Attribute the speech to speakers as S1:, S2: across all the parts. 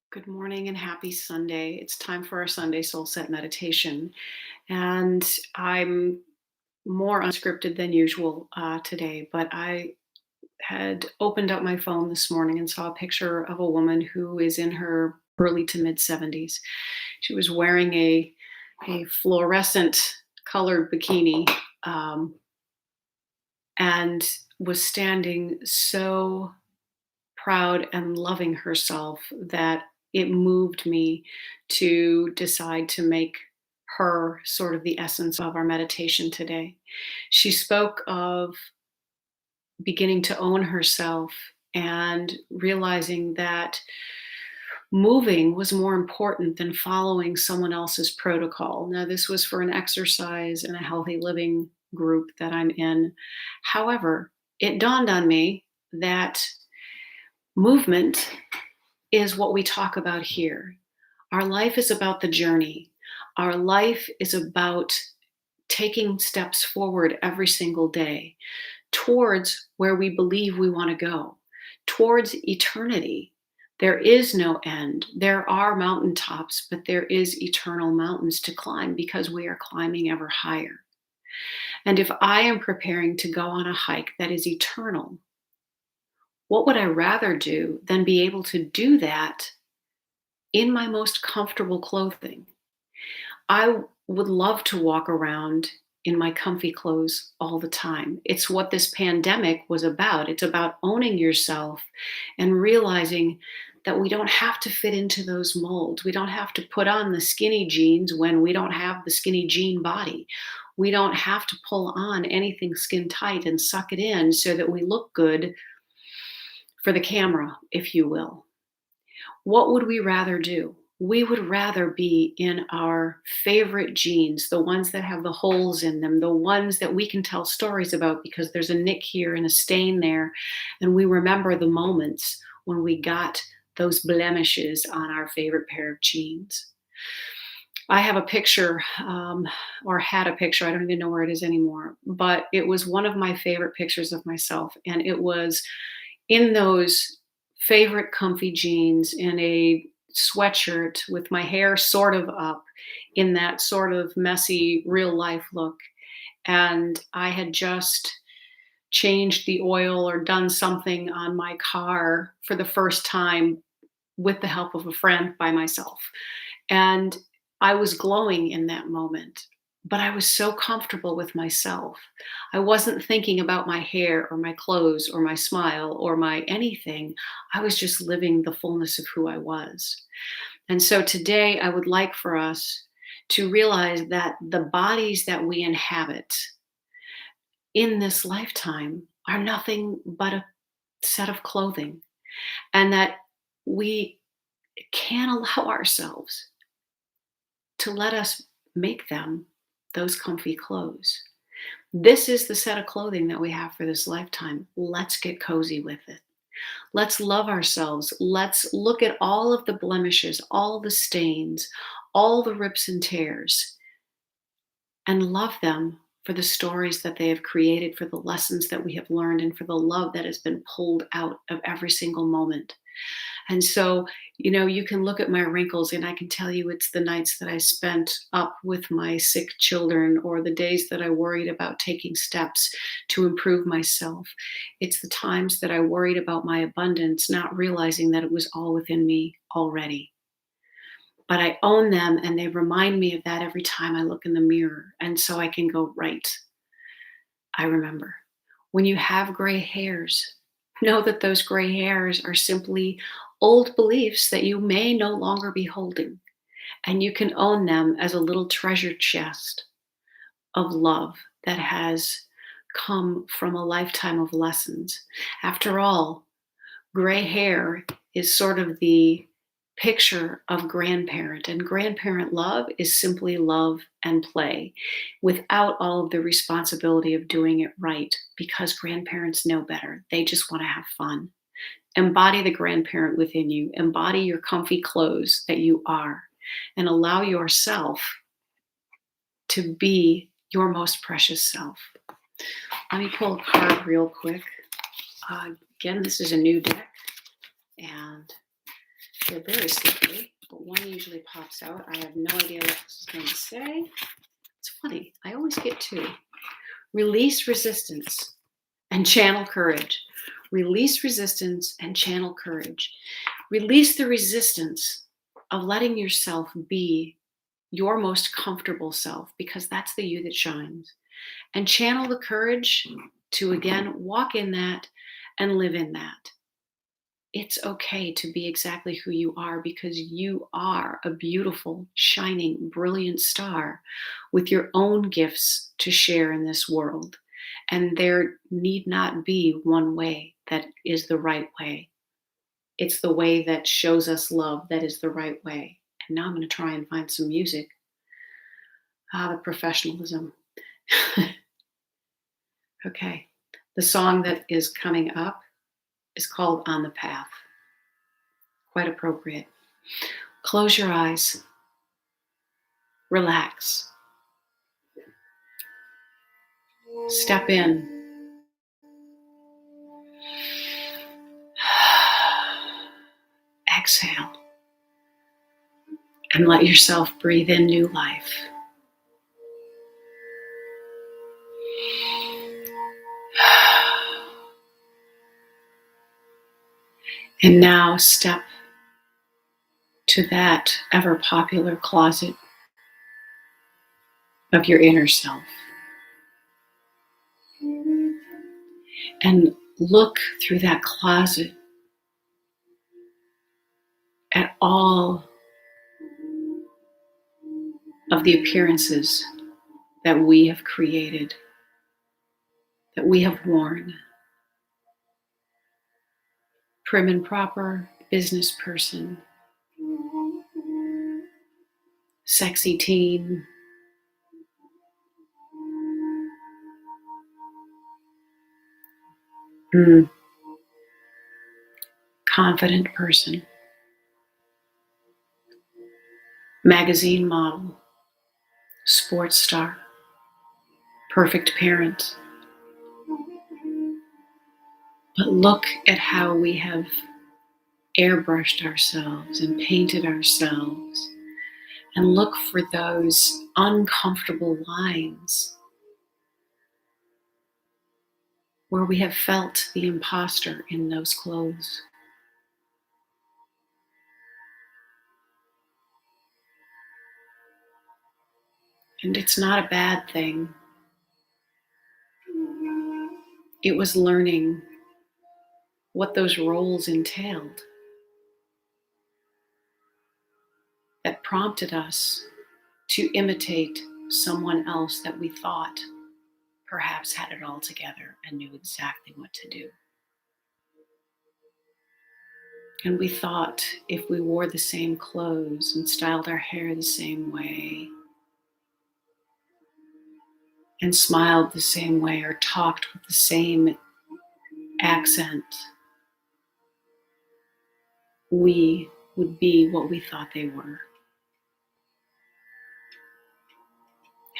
S1: Good morning and happy Sunday. It's time for our Sunday Soul Set meditation. And I'm more unscripted than usual today, but I had opened up my phone this morning and saw a picture of a woman who is in her early to mid 70s. She was wearing a fluorescent colored bikini, um, and was standing so proud and loving herself that it moved me to decide to make her sort of the essence of our meditation today. She spoke of beginning to own herself and realizing that moving was more important than following someone else's protocol. Now, this was for an exercise and a healthy living group that I'm in. However, it dawned on me that movement is what we talk about here. Our life is about the journey. Our life is about taking steps forward every single day towards where we believe we want to go, towards eternity. There is no end. There are mountaintops, but there is eternal mountains to climb because we are climbing ever higher. And if I am preparing to go on a hike that is eternal, what would I rather do than be able to do that in my most comfortable clothing? I would love to walk around in my comfy clothes all the time. It's what this pandemic was about. It's about owning yourself and realizing that we don't have to fit into those molds. We don't have to put on the skinny jeans when we don't have the skinny jean body. We don't have to pull on anything skin tight and suck it in so that we look good for the camera, if you will. What would we rather do? We would rather be in our favorite jeans, the ones that have the holes in them, the ones that we can tell stories about because there's a nick here and a stain there. And we remember the moments when we got those blemishes on our favorite pair of jeans. I have a picture, or had a picture, I don't even know where it is anymore, but it was one of my favorite pictures of myself. And it was in those favorite comfy jeans in a sweatshirt with my hair sort of up in that sort of messy real life look. And I had just changed the oil or done something on my car for the first time with the help of a friend by myself. And I was glowing in that moment, but I was so comfortable with myself. I wasn't thinking about my hair or my clothes or my smile or my anything. I was just living the fullness of who I was. And so today I would like for us to realize that the bodies that we inhabit in this lifetime are nothing but a set of clothing, and that we can allow ourselves to let us make them those comfy clothes. This is the set of clothing that we have for this lifetime. Let's get cozy with it. Let's love ourselves. Let's look at all of the blemishes, all the stains, all the rips and tears, and love them for the stories that they have created, for the lessons that we have learned, and for the love that has been pulled out of every single moment. And so, you can look at my wrinkles and I can tell you it's the nights that I spent up with my sick children or the days that I worried about taking steps to improve myself. It's the times that I worried about my abundance, not realizing that it was all within me already. But I own them and they remind me of that every time I look in the mirror. And so I can go, right, I remember. When you have gray hairs, know that those gray hairs are simply old beliefs that you may no longer be holding. And you can own them as a little treasure chest of love that has come from a lifetime of lessons. After all, gray hair is sort of the picture of grandparent, and grandparent love is simply love and play without all of the responsibility of doing it right because grandparents know better. They just want to have fun. Embody the grandparent within you, embody your comfy clothes that you are, and allow yourself to be your most precious self. Let me pull a card real quick. Again, this is a new deck, and They're very slippery, but one usually pops out. I have no idea what this is going to say. It's funny. I always get two. Release resistance and channel courage. Release resistance and channel courage. Release the resistance of letting yourself be your most comfortable self, because that's the you that shines. And channel the courage to again walk in that and live in that. It's okay to be exactly who you are, because you are a beautiful, shining, brilliant star with your own gifts to share in this world. And there need not be one way that is the right way. It's the way that shows us love that is the right way. And now I'm going to try and find some music. The professionalism. Okay. The song that is coming up is called On the Path. Quite appropriate. Close your eyes. Relax. Step in. Exhale. And let yourself breathe in new life. And now step to that ever popular closet of your inner self. And look through that closet at all of the appearances that we have created, that we have worn. Prim and proper business person, sexy teen, confident person, magazine model, sports star, perfect parent. But look at how we have airbrushed ourselves and painted ourselves, and look for those uncomfortable lines where we have felt the imposter in those clothes. And it's not a bad thing. It was learning what those roles entailed that prompted us to imitate someone else that we thought perhaps had it all together and knew exactly what to do. And we thought if we wore the same clothes and styled our hair the same way and smiled the same way or talked with the same accent, we would be what we thought they were.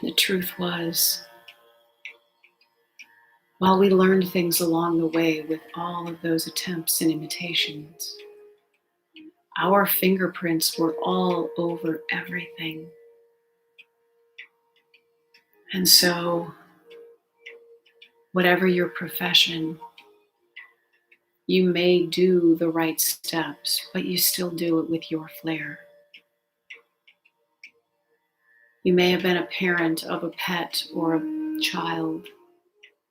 S1: And the truth was, while we learned things along the way with all of those attempts and imitations, our fingerprints were all over everything. And so, whatever your profession, you may do the right steps, but you still do it with your flair. You may have been a parent of a pet or a child,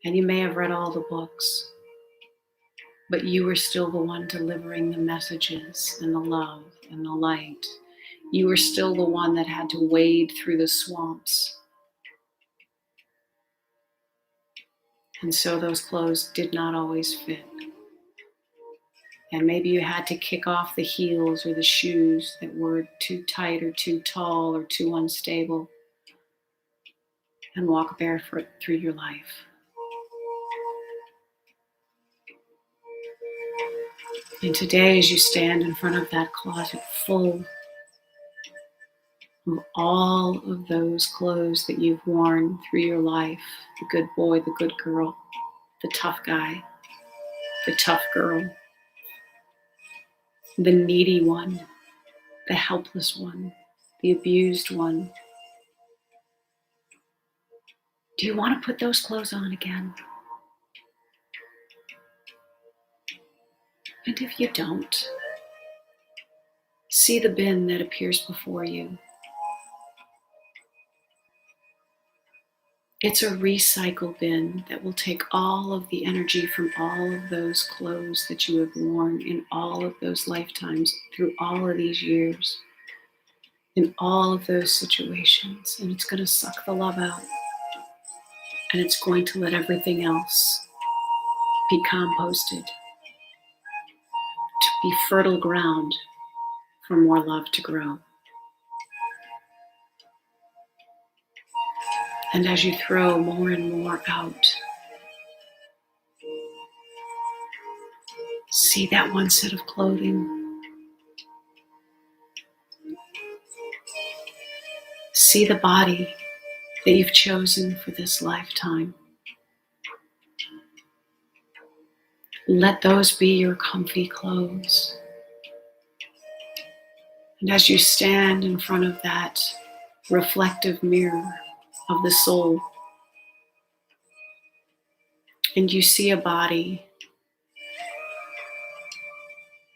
S1: and you may have read all the books, but you were still the one delivering the messages and the love and the light. You were still the one that had to wade through the swamps. And so those clothes did not always fit. And maybe you had to kick off the heels or the shoes that were too tight or too tall or too unstable and walk barefoot through your life. And today, as you stand in front of that closet full of all of those clothes that you've worn through your life, the good boy, the good girl, the tough guy, the tough girl, the needy one, the helpless one, the abused one. Do you want to put those clothes on again? And if you don't, see the bin that appears before you. It's a recycle bin that will take all of the energy from all of those clothes that you have worn in all of those lifetimes, through all of these years, in all of those situations, and it's going to suck the love out, and it's going to let everything else be composted, to be fertile ground for more love to grow. And as you throw more and more out, see that one set of clothing. See the body that you've chosen for this lifetime. Let those be your comfy clothes. And as you stand in front of that reflective mirror of the soul, and you see a body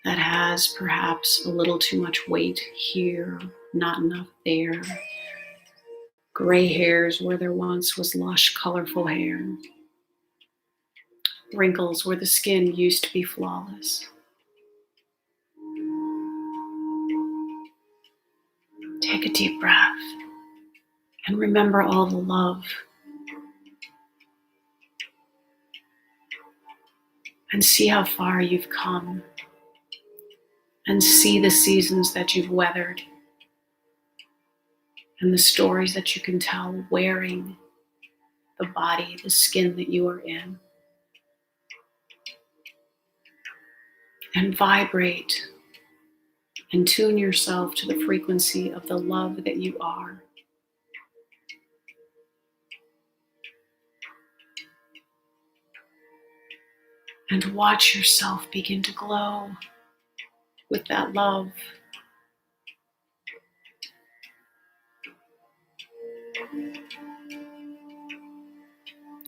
S1: that has perhaps a little too much weight here, not enough there, gray hairs where there once was lush, colorful hair, wrinkles where the skin used to be flawless. Take a deep breath and remember all the love. And see how far you've come. And see the seasons that you've weathered. And the stories that you can tell wearing the body, the skin that you are in. And vibrate and tune yourself to the frequency of the love that you are. And watch yourself begin to glow with that love.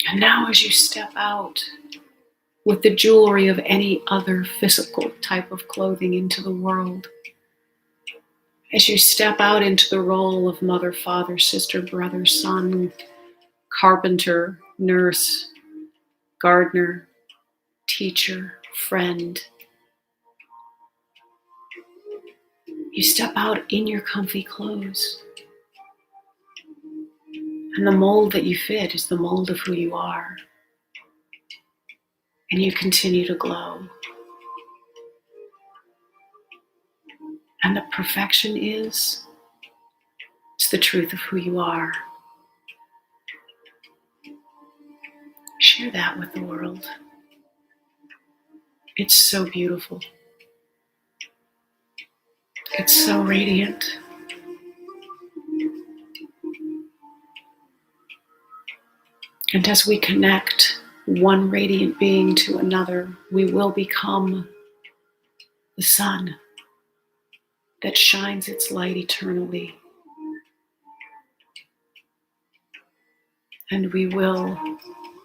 S1: And now as you step out with the jewelry of any other physical type of clothing into the world, as you step out into the role of mother, father, sister, brother, son, carpenter, nurse, gardener, teacher, friend, you step out in your comfy clothes. And the mold that you fit is the mold of who you are. And you continue to glow. And the perfection is, it's the truth of who you are. Share that with the world. It's so beautiful. It's so radiant. And as we connect one radiant being to another, we will become the sun that shines its light eternally. And we will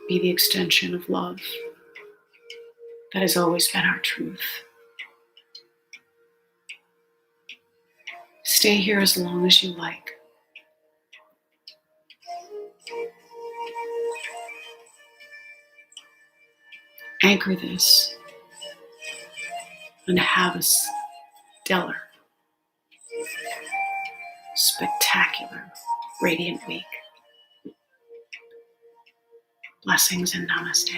S1: be the extension of love that has always been our truth. Stay here as long as you like. Anchor this and have a stellar, spectacular, radiant week. Blessings and namaste.